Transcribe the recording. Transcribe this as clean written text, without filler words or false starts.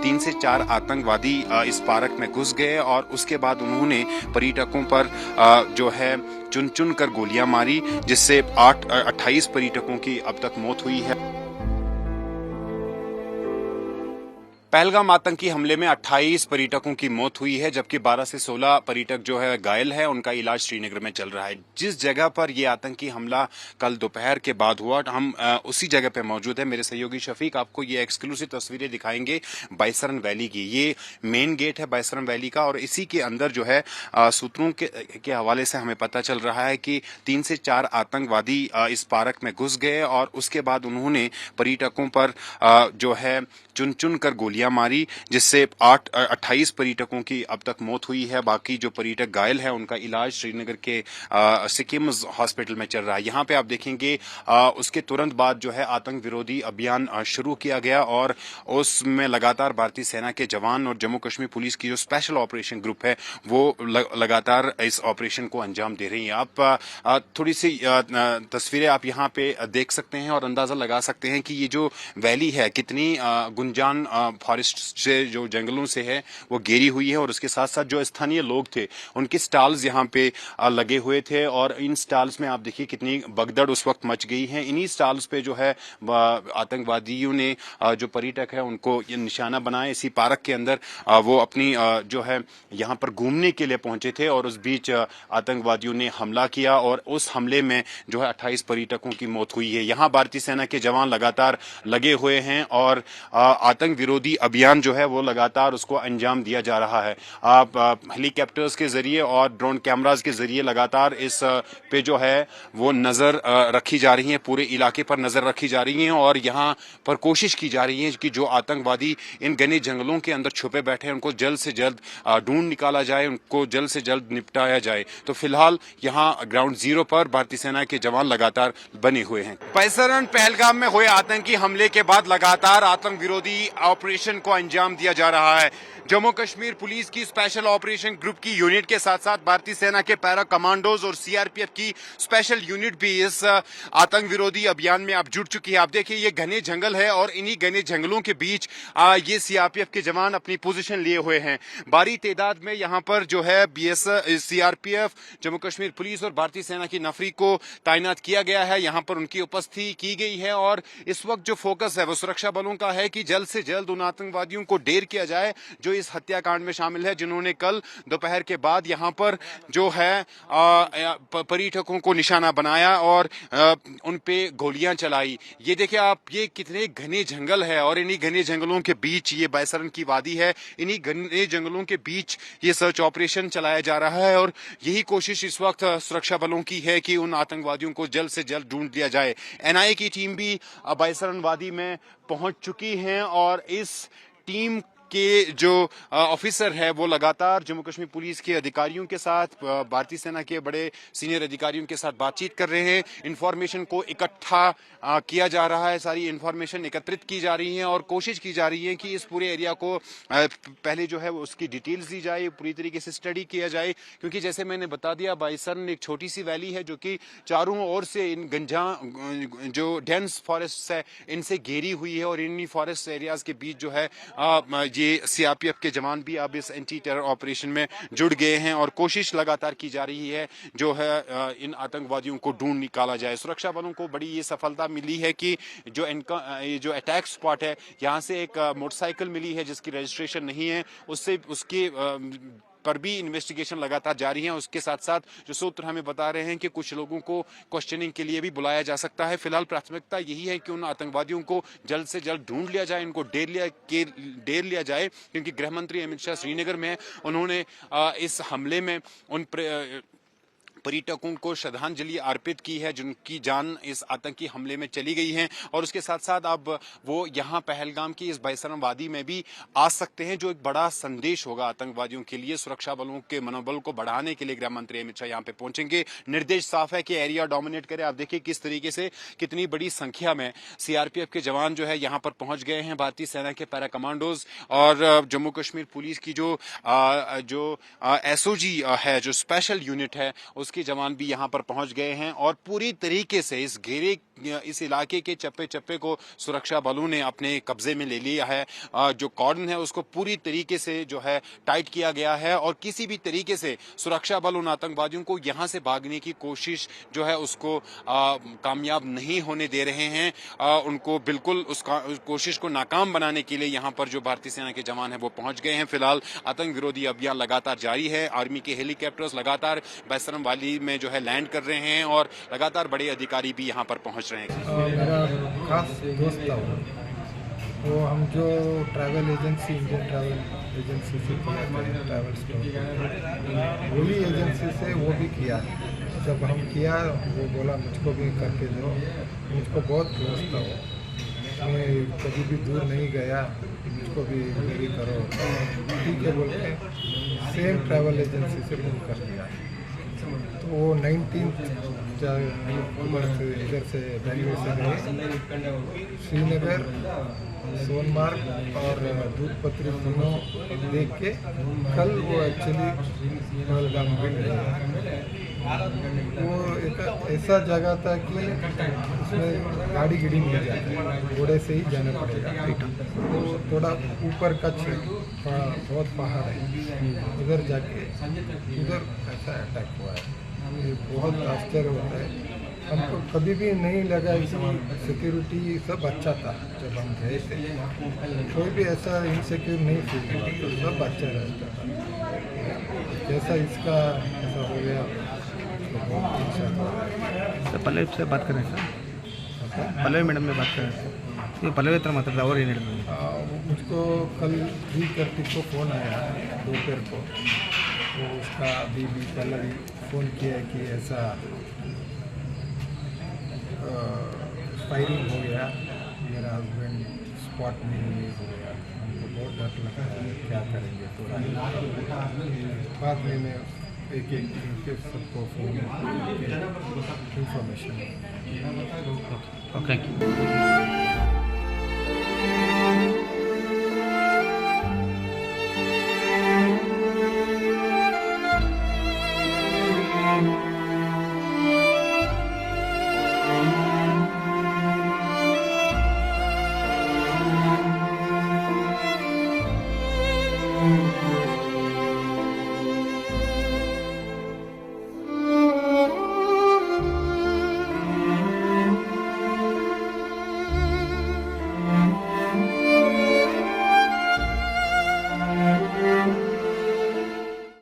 3 से 4 आतंकवादी इस पार्क में घुस गए और उसके बाद उन्होंने पर्यटकों पर जो है चुन चुन कर गोलियां मारी, जिससे 28 पर्यटकों की अब तक मौत हुई है। पहलगाम आतंकी हमले में 28 पर्यटकों की मौत हुई है, जबकि 12 से 16 पर्यटक जो है घायल है। उनका इलाज श्रीनगर में चल रहा है। जिस जगह पर यह आतंकी हमला कल दोपहर के बाद हुआ, हम उसी जगह पे मौजूद है। मेरे सहयोगी शफीक आपको ये एक्सक्लूसिव तस्वीरें दिखाएंगे बाइसरन वैली की। ये मेन गेट है बाइसरन वैली का और इसी के अंदर जो है सूत्रों के हवाले से हमें पता चल रहा है कि 3 से 4 आतंकवादी इस पार्क में घुस गए और उसके बाद उन्होंने पर्यटकों पर जो है चुन चुन कर गोलियां मारी, जिससे 28 पर्यटकों की अब तक मौत हुई है। बाकी जो पर्यटक घायल है उनका इलाज श्रीनगर के सिकिम्स हॉस्पिटल में चल रहा है। यहाँ पे आप देखेंगे उसके तुरंत बाद जो है आतंक विरोधी अभियान शुरू किया गया और उसमें लगातार भारतीय सेना के जवान और जम्मू कश्मीर पुलिस की जो स्पेशल ऑपरेशन ग्रुप है वो लगातार इस ऑपरेशन को अंजाम दे रही है। आप थोड़ी सी तस्वीरें आप यहाँ पे देख सकते हैं और अंदाजा लगा सकते हैं कि ये जो वैली है कितनी गुंजान फॉरेस्ट से, जो जंगलों से है, वो घेरी हुई है। और उसके साथ साथ जो स्थानीय लोग थे उनके स्टॉल्स यहाँ पे लगे हुए थे और इन स्टॉल्स में आप देखिए कितनी भगदड़ उस वक्त मच गई है। इन्हीं स्टॉल्स पे जो है आतंकवादियों ने जो पर्यटक है उनको ये निशाना बनाया। इसी पार्क के अंदर वो अपनी जो है यहाँ पर घूमने के लिए पहुंचे थे और उस बीच आतंकवादियों ने हमला किया और उस हमले में जो है 28 पर्यटकों की मौत हुई है। यहाँ भारतीय सेना के जवान लगातार लगे हुए हैं और आतंक विरोधी अभियान जो है वो लगातार उसको अंजाम दिया जा रहा है। हेलीकॉप्टर्स के जरिए और ड्रोन कैमरास के जरिए लगातार इस पे जो है वो नजर रखी जा रही है, पूरे इलाके पर नजर रखी जा रही है और यहाँ पर कोशिश की जा रही है कि जो आतंकवादी इन घने जंगलों के अंदर छुपे बैठे हैं उनको जल्द से जल्द ढूंढ निकाला जाए, उनको जल्द से जल्द निपटाया जाए। तो फिलहाल यहाँ ग्राउंड जीरो पर भारतीय सेना के जवान लगातार बने हुए हैं। बाइसरन पहलगाम में हुए आतंकी हमले के बाद लगातार आतंक विरोधी ऑपरेशन को अंजाम दिया जा रहा है। जम्मू कश्मीर पुलिस की स्पेशल ऑपरेशन ग्रुप की यूनिट के साथ साथ भारतीय सेना के पैरा कमांडोज और सीआरपीएफ की स्पेशल यूनिट भी इस आतंक विरोधी अभियान में अब जुट चुकी है। आप देखिए ये घने जंगल है और इन्हीं घने जंगलों के बीच ये सीआरपीएफ के जवान अपनी पोजीशन लिए हुए हैं। भारी तादाद में यहाँ पर जो है सीआरपीएफ, जम्मू कश्मीर पुलिस और भारतीय सेना की नफरी को तैनात किया गया है। यहाँ पर उनकी उपस्थिति की गई है और इस वक्त जो फोकस है वो सुरक्षा बलों का है कि जल्द से जल्द उन आतंकवादियों को ढेर किया जाए जो इस हत्याकांड में शामिल है, जिन्होंने कल दोपहर के बाद यहाँ पर जो है पर्यटकों को निशाना बनाया और उन पे गोलियां चलाई। ये देखिए आप, ये कितने घने जंगल है और इन्हीं घने जंगलों के बीच ये बाइसरन की वादी है। इन्हीं घने जंगलों के बीच ये सर्च ऑपरेशन चलाया जा रहा है और यही कोशिश इस वक्त सुरक्षा बलों की है कि उन आतंकवादियों को जल्द से जल्द ढूंढ लिया जाए। एनआईए की टीम भी बाइसरन वादी में पहुंच चुकी है और इस टीम के जो ऑफिसर है वो लगातार जम्मू कश्मीर पुलिस के अधिकारियों के साथ, भारतीय सेना के बड़े सीनियर अधिकारियों के साथ बातचीत कर रहे हैं। इंफॉर्मेशन को इकट्ठा किया जा रहा है, सारी इंफॉर्मेशन एकत्रित की जा रही है और कोशिश की जा रही है कि इस पूरे एरिया को पहले जो है उसकी डिटेल्स दी जाए, पूरी तरीके से स्टडी किया जाए। क्योंकि जैसे मैंने बता दिया, बाइसरन एक छोटी सी वैली है जो कि चारों ओर से इन गंजा जो डेंस फॉरेस्ट है इनसे घेरी हुई है और इन्हीं फॉरेस्ट एरियाज के बीच जो है ये सीआरपीएफ के जवान भी अब इस एंटी टेरर ऑपरेशन में जुड़ गए हैं और कोशिश लगातार की जा रही है जो है इन आतंकवादियों को ढूंढ निकाला जाए। सुरक्षा बलों को बड़ी ये सफलता मिली है कि जो अटैक स्पॉट है यहाँ से एक मोटरसाइकिल मिली है जिसकी रजिस्ट्रेशन नहीं है, उसके पर भी इन्वेस्टिगेशन लगातार जारी है। उसके साथ साथ जो सूत्र हमें बता रहे हैं कि कुछ लोगों को क्वेश्चनिंग के लिए भी बुलाया जा सकता है। फिलहाल प्राथमिकता यही है कि उन आतंकवादियों को जल्द से जल्द ढूंढ लिया जाए, इनको ढेर लिया जाए, क्योंकि गृह मंत्री अमित शाह श्रीनगर में उन्होंने इस हमले में उन पर्यटकों को श्रद्धांजलि अर्पित की है जिनकी जान इस आतंकी हमले में चली गई है। और उसके साथ साथ अब वो यहाँ पहलगाम की इस बाइसरन वादी में भी आ सकते हैं, जो एक बड़ा संदेश होगा आतंकवादियों के लिए। सुरक्षा बलों के मनोबल को बढ़ाने के लिए गृह मंत्री अमित शाह यहाँ पे पहुंचेंगे। निर्देश साफ है कि एरिया डोमिनेट करे। आप देखिए किस तरीके से कितनी बड़ी संख्या में सीआरपीएफ के जवान जो है यहाँ पर पहुंच गए हैं। भारतीय सेना के पैरा कमांडोज और जम्मू कश्मीर पुलिस की जो एसओजी है, जो स्पेशल यूनिट है, उसके जवान भी यहाँ पर पहुंच गए हैं और पूरी तरीके से इस घेरे इस इलाके के चप्पे चप्पे को सुरक्षा बलों ने अपने कब्जे में ले लिया है। जो कॉर्डन है उसको पूरी तरीके से जो है टाइट किया गया है और किसी भी तरीके से सुरक्षा बल उन आतंकवादियों को यहां से भागने की कोशिश जो है उसको कामयाब नहीं होने दे रहे हैं। उनको बिल्कुल उस कोशिश को नाकाम बनाने के लिए यहां पर जो भारतीय सेना के जवान हैं वो पहुंच गए हैं। फिलहाल आतंक विरोधी अभियान लगातार जारी है। आर्मी के हेलीकॉप्टर्स लगातार बैसरम वाली में जो है लैंड कर रहे हैं और लगातार बड़े अधिकारी भी यहां पर पहुंच रहे हैं। मेरा खास दोस्त था वो हम जो travel agency Indian travel agency से किया था ट्रैवल्स को, वही एजेंसी से वो भी किया। जब हम किया वो बोला मुझको भी करके दो, मुझको बहुत क्लोज था वो, मैं कभी भी दूर नहीं गया, मुझको भी मेरी करो, ठीक है बोल के सेम ट्रैवल एजेंसी से बुक कर दिया। तो वो 19 अक्टूबर से इधर से बेंगलुरु से गए श्रीनगर, सोनमार्ग और दूधपत्री तीनों देख के कल वो एक्चुअली पहलगाम भी गए। वो एक ऐसा जगह था कि उसमें गाड़ी गिड़ी नहीं जाती, घोड़े से ही जाना पड़ेगा। वो थोड़ा ऊपर कच्छ है, बहुत पहाड़ है, उधर जाके उधर ऐसा अटैक हुआ है। ये बहुत आश्चर्य होता है। हमको कभी भी नहीं लगा कि सिक्योरिटी सब अच्छा था। जब हम गए थे कोई भी ऐसा इनसिक्योर नहीं फील हुआ, तो सब अच्छा रहता था। जैसा इसका ऐसा हो गया तो बहुत अच्छा था। सर पल्लवी से बात करें सर, पल्लवी मैडम में बात करें सर, ये पल्लवी हत्र मात्र और ये मुझको कल 3:30 को फ़ोन आया दोपहर को, तो उसका अभी भी पल्लवी फ़ोन किया है कि ऐसा फायरिंग हो गया, मेरा हस्बैंड स्पॉट में रिलीज हो गया। हमको बहुत डर लगा है, क्या करेंगे। तो बाद में मैं एक के सबको फ़ोन इंफॉर्मेशन ओके।